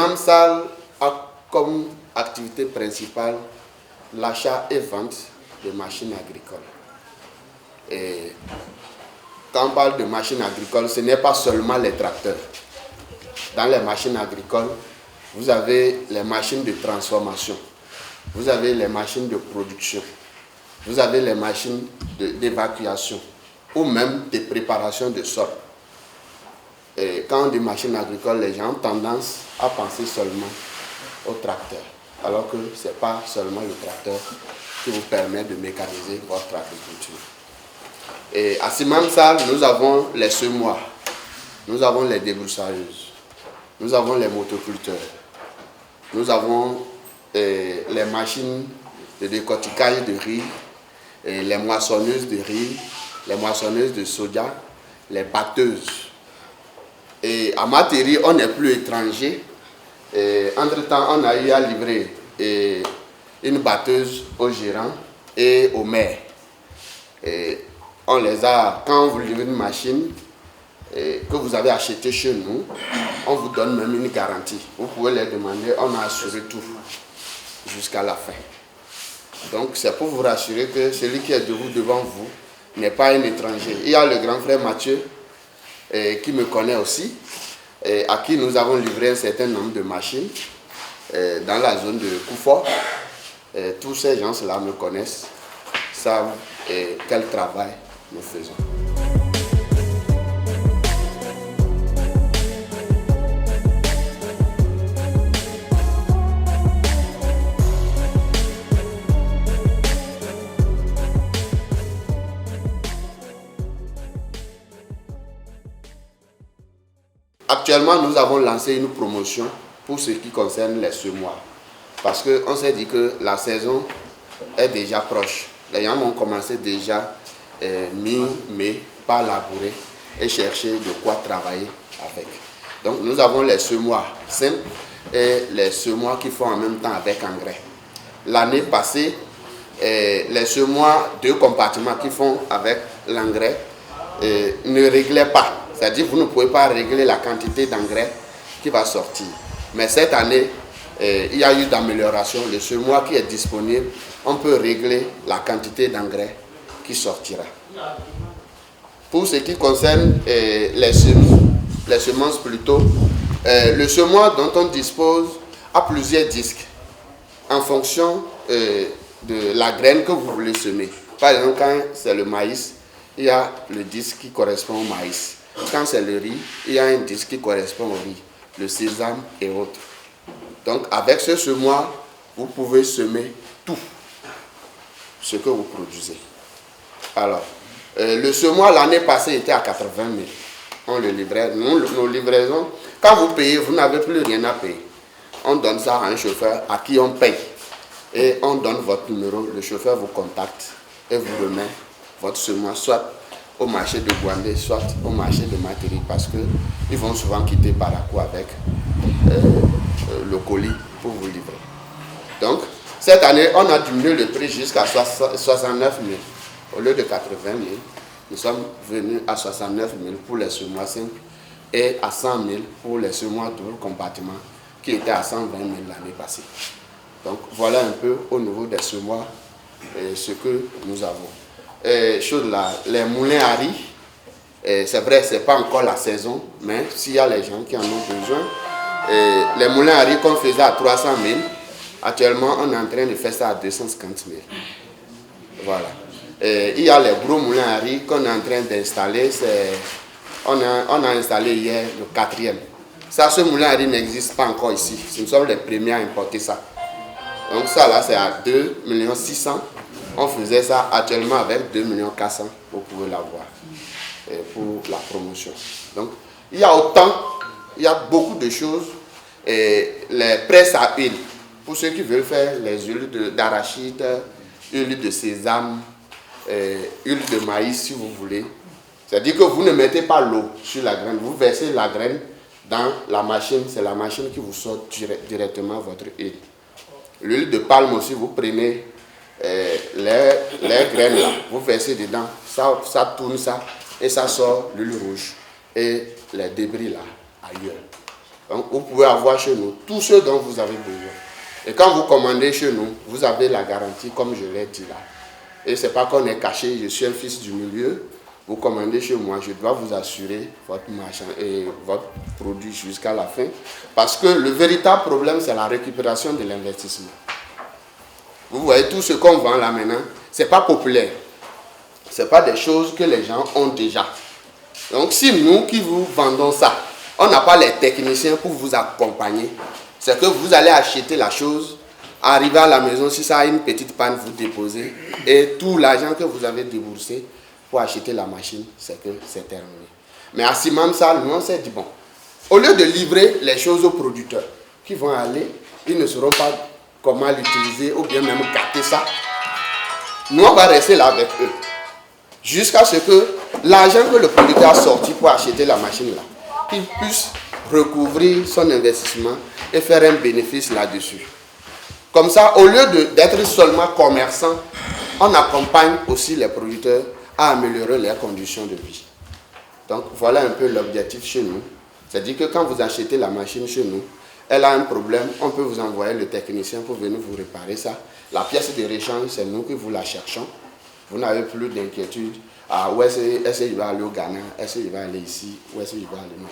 Simamsal a comme activité principale l'achat et vente de machines agricoles. Et quand on parle de machines agricoles, ce n'est pas seulement les tracteurs. Dans les machines agricoles, vous avez les machines de transformation, vous avez les machines de production, vous avez les machines d'évacuation ou même de préparation de sol. Et quand on dit machines agricoles, les gens ont tendance à penser seulement au tracteur, alors que ce n'est pas seulement le tracteur qui vous permet de mécaniser votre agriculture. Et à Simamsal, nous avons les semoirs, nous avons les débroussailleuses, nous avons les motoculteurs, nous avons les machines de décortiquage de riz, les moissonneuses de riz, les moissonneuses de soja, les batteuses. Et à Materi, on n'est plus étranger. Entre-temps, on a eu à livrer une batteuse au gérant et au maire. Et on les a, quand on vous livre une machine que vous avez achetée chez nous, on vous donne même une garantie. Vous pouvez les demander, on a assuré tout jusqu'à la fin. Donc c'est pour vous rassurer que celui qui est debout devant vous n'est pas un étranger. Il y a le grand frère Mathieu qui me connaît aussi, à qui nous avons livré un certain nombre de machines dans la zone de Koufort. Tous ces gens-là me connaissent, savent quel travail nous faisons. Actuellement, nous avons lancé une promotion pour ce qui concerne les semoirs. Parce qu'on s'est dit que la saison est déjà proche. Les gens vont commencer déjà mi-mai par labourer et chercher de quoi travailler avec. Donc nous avons les semoirs simples et les semoirs qui font en même temps avec engrais. L'année passée, les semoirs 2 compartiments qui font avec l'engrais ne réglaient pas. C'est-à-dire que vous ne pouvez pas régler la quantité d'engrais qui va sortir. Mais cette année, il y a eu d'amélioration. Le semoir qui est disponible, on peut régler la quantité d'engrais qui sortira. Pour ce qui concerne les semences plutôt, le semoir dont on dispose a plusieurs disques en fonction de la graine que vous voulez semer. Par exemple, quand c'est le maïs, il y a le disque qui correspond au maïs. Quand c'est le riz, il y a un disque qui correspond au riz, le sésame et autres. Donc avec ce semoir, vous pouvez semer tout ce que vous produisez. Alors, le semoir l'année passée était à 80 000. On le livrait. Nos livraisons, quand vous payez, vous n'avez plus rien à payer. On donne ça à un chauffeur à qui on paye. Et on donne votre numéro, le chauffeur vous contacte et vous remet votre semoir, soit au marché de Gouandé, soit au marché de Materi, parce qu'ils vont souvent quitter Parakou avec le colis pour vous livrer. Donc, cette année, on a diminué le prix jusqu'à 69 000. Au lieu de 80 000, nous sommes venus à 69 000 pour les semoirs simples et à 100 000 pour les semoirs double compartiment qui étaient à 120 000 l'année passée. Donc, voilà un peu au niveau des semoirs ce que nous avons. Chose là, les moulins à riz, c'est vrai, ce n'est pas encore la saison, mais s'il y a les gens qui en ont besoin, les moulins à riz qu'on faisait à 300 000, actuellement on est en train de faire ça à 250 000. Voilà. Il y a les gros moulins à riz qu'on est en train d'installer, on a installé hier le 4e. Ça, ce moulin à riz n'existe pas encore ici, nous sommes les premiers à importer ça. Donc ça là c'est à 2 600 000. On faisait ça actuellement avec 2 400 000, vous pouvez l'avoir pour la promotion. Donc, il y a beaucoup de choses. Les presses à huile, pour ceux qui veulent faire les huiles d'arachide, huile de sésame, huile de maïs si vous voulez. C'est-à-dire que vous ne mettez pas l'eau sur la graine, vous versez la graine dans la machine, c'est la machine qui vous sort directement votre huile. L'huile de palme aussi, vous prenez les graines là, vous versez dedans, ça tourne ça et ça sort l'huile rouge et les débris là ailleurs. Donc, vous pouvez avoir chez nous tout ce dont vous avez besoin. Et quand vous commandez chez nous, vous avez la garantie, comme je l'ai dit là. Et ce n'est pas qu'on est caché, je suis un fils du milieu. Vous commandez chez moi, je dois vous assurer votre marchand et votre produit jusqu'à la fin. Parce que le véritable problème, c'est la récupération de l'investissement. Vous voyez, tout ce qu'on vend là maintenant, ce n'est pas populaire. Ce n'est pas des choses que les gens ont déjà. Donc si nous qui vous vendons ça, on n'a pas les techniciens pour vous accompagner, c'est que vous allez acheter la chose, arriver à la maison, si ça a une petite panne, vous déposez, et tout l'argent que vous avez déboursé pour acheter la machine, c'est que c'est terminé. Mais à Simamsa, nous on s'est dit, bon, au lieu de livrer les choses aux producteurs qui vont aller, ils ne sauront pas comment l'utiliser ou bien même gâter ça. Nous on va rester là avec eux, jusqu'à ce que l'argent que le producteur a sorti pour acheter la machine là, qu'il puisse recouvrir son investissement et faire un bénéfice là-dessus. Comme ça, au lieu d'être seulement commerçant, on accompagne aussi les producteurs à améliorer leurs conditions de vie. Donc voilà un peu l'objectif chez nous. C'est-à-dire que quand vous achetez la machine chez nous, elle a un problème, on peut vous envoyer le technicien pour venir vous réparer ça. La pièce de réchange, c'est nous qui vous la cherchons. Vous n'avez plus d'inquiétude. Ah, où est-ce qu'il va aller au Ghana? Est-ce qu'il va aller ici? Où est-ce qu'il va aller? Non.